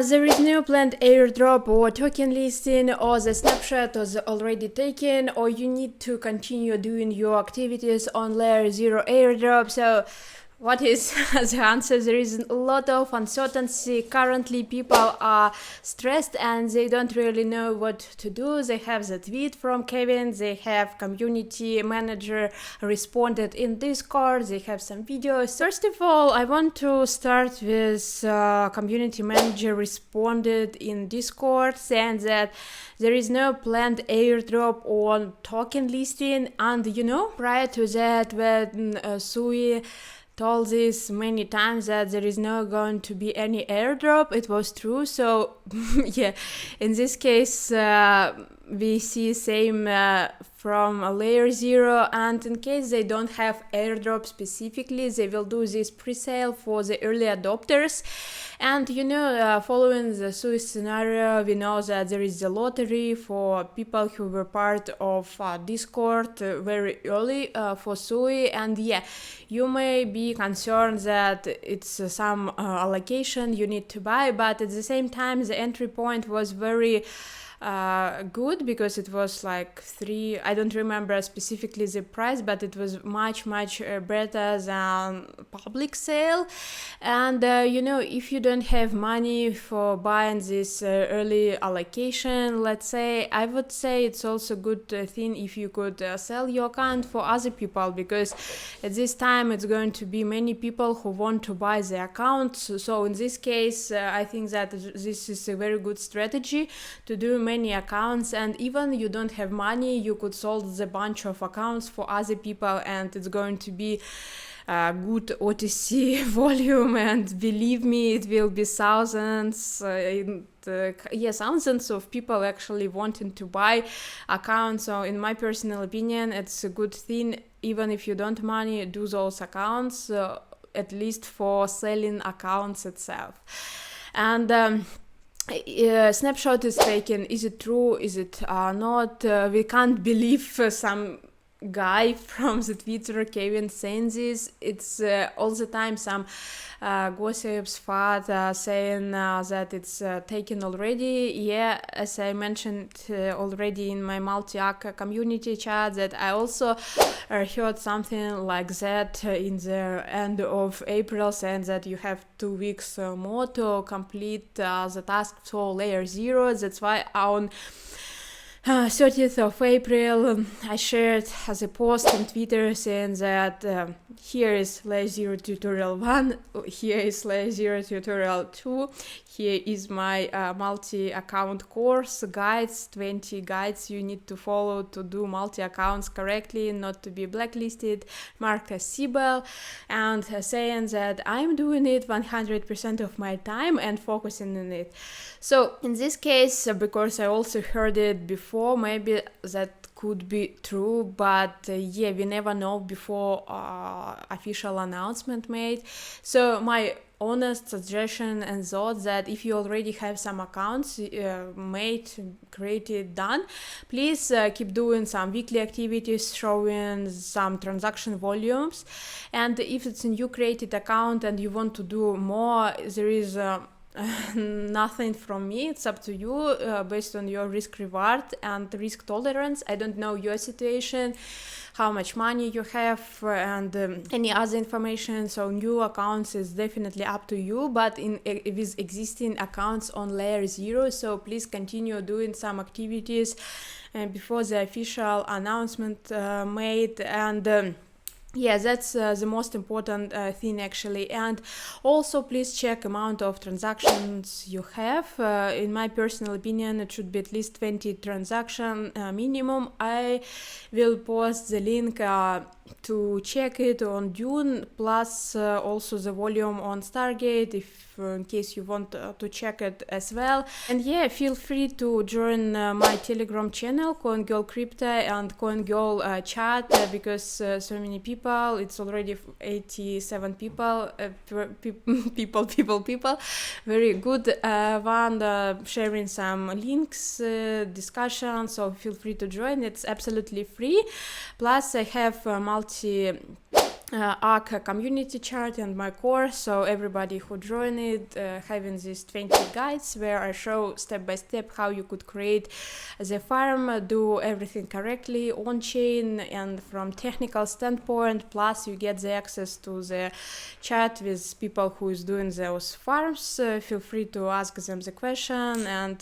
There is no planned airdrop or token listing, or the snapshot was already taken, or you need to continue doing your activities on Layer Zero Airdrop. So what is the answer? There is a lot of uncertainty. Currently, people are stressed and they don't really know what to do. They have the tweet from Kevin. They have community manager responded in Discord. They have some videos. First of all, I want to start with community manager responded in Discord saying that there is no planned airdrop or token listing. And prior to that, when Sui told this many times that there is not going to be any airdrop, it was true. So yeah, in this case we see same from Layer Zero, and in case they don't have airdrop specifically, they will do this pre-sale for the early adopters. And following the Sui scenario, we know that there is a lottery for people who were part of Discord very early for Sui, and yeah, you may be concerned that it's some allocation you need to buy, but at the same time the entry point was very good, because it was like 3, I don't remember specifically the price, but it was much better than public sale. And if you don't have money for buying this early allocation, let's say, I would say it's also a good thing if you could sell your account for other people, because at this time it's going to be many people who want to buy the account. So in this case I think that this is a very good strategy to do many accounts, and even you don't have money, you could sold the bunch of accounts for other people, and it's going to be good OTC volume, and believe me, it will be thousands thousands of people actually wanting to buy accounts. So in my personal opinion, it's a good thing, even if you don't have money, do those accounts, at least for selling accounts itself. And snapshot is taken. Is it true? Is it not? We can't believe some guy from the Twitter, Kevin, saying this. It's all the time some gossips, fat saying that it's taken already. Yeah, as I mentioned already in my multi-act community chat, that I also heard something like that in the end of April, saying that you have 2 weeks more to complete the task for Layer Zero. That's why on 30th of April, I shared as a post on Twitter saying that here is Layer Zero Tutorial 1, here is Layer Zero Tutorial 2, here is my multi-account course guides, 20 guides you need to follow to do multi-accounts correctly, not to be blacklisted, marked as CBEL, and saying that I'm doing it 100% of my time and focusing on it. So in this case, because I also heard it before, maybe that could be true, but yeah, we never know before official announcement made. So my honest suggestion and thought that if you already have some accounts made, created, done, please keep doing some weekly activities, showing some transaction volumes. And if it's a new created account and you want to do more, there is nothing from me. It's up to you based on your risk reward and risk tolerance. I don't know your situation, how much money you have, and any other information. So new accounts is definitely up to you, but with existing accounts on Layer Zero, so please continue doing some activities before the official announcement made. And yeah, that's the most important thing actually. And also please check amount of transactions you have. In my personal opinion, it should be at least 20 transaction minimum. I will post the link to check it on Dune, plus also the volume on Stargate, if in case you want to check it as well. And yeah, feel free to join my Telegram channel, CoinGirl Crypto and CoinGirl chat, because so many people, it's already 87 people, people, very good one, sharing some links, discussion, so feel free to join. It's absolutely free. Plus I have multi ARC community chat and my course, so everybody who join it having these 20 guides where I show step by step how you could create the farm, do everything correctly on chain and from technical standpoint, plus you get the access to the chat with people who is doing those farms. Feel free to ask them the question, and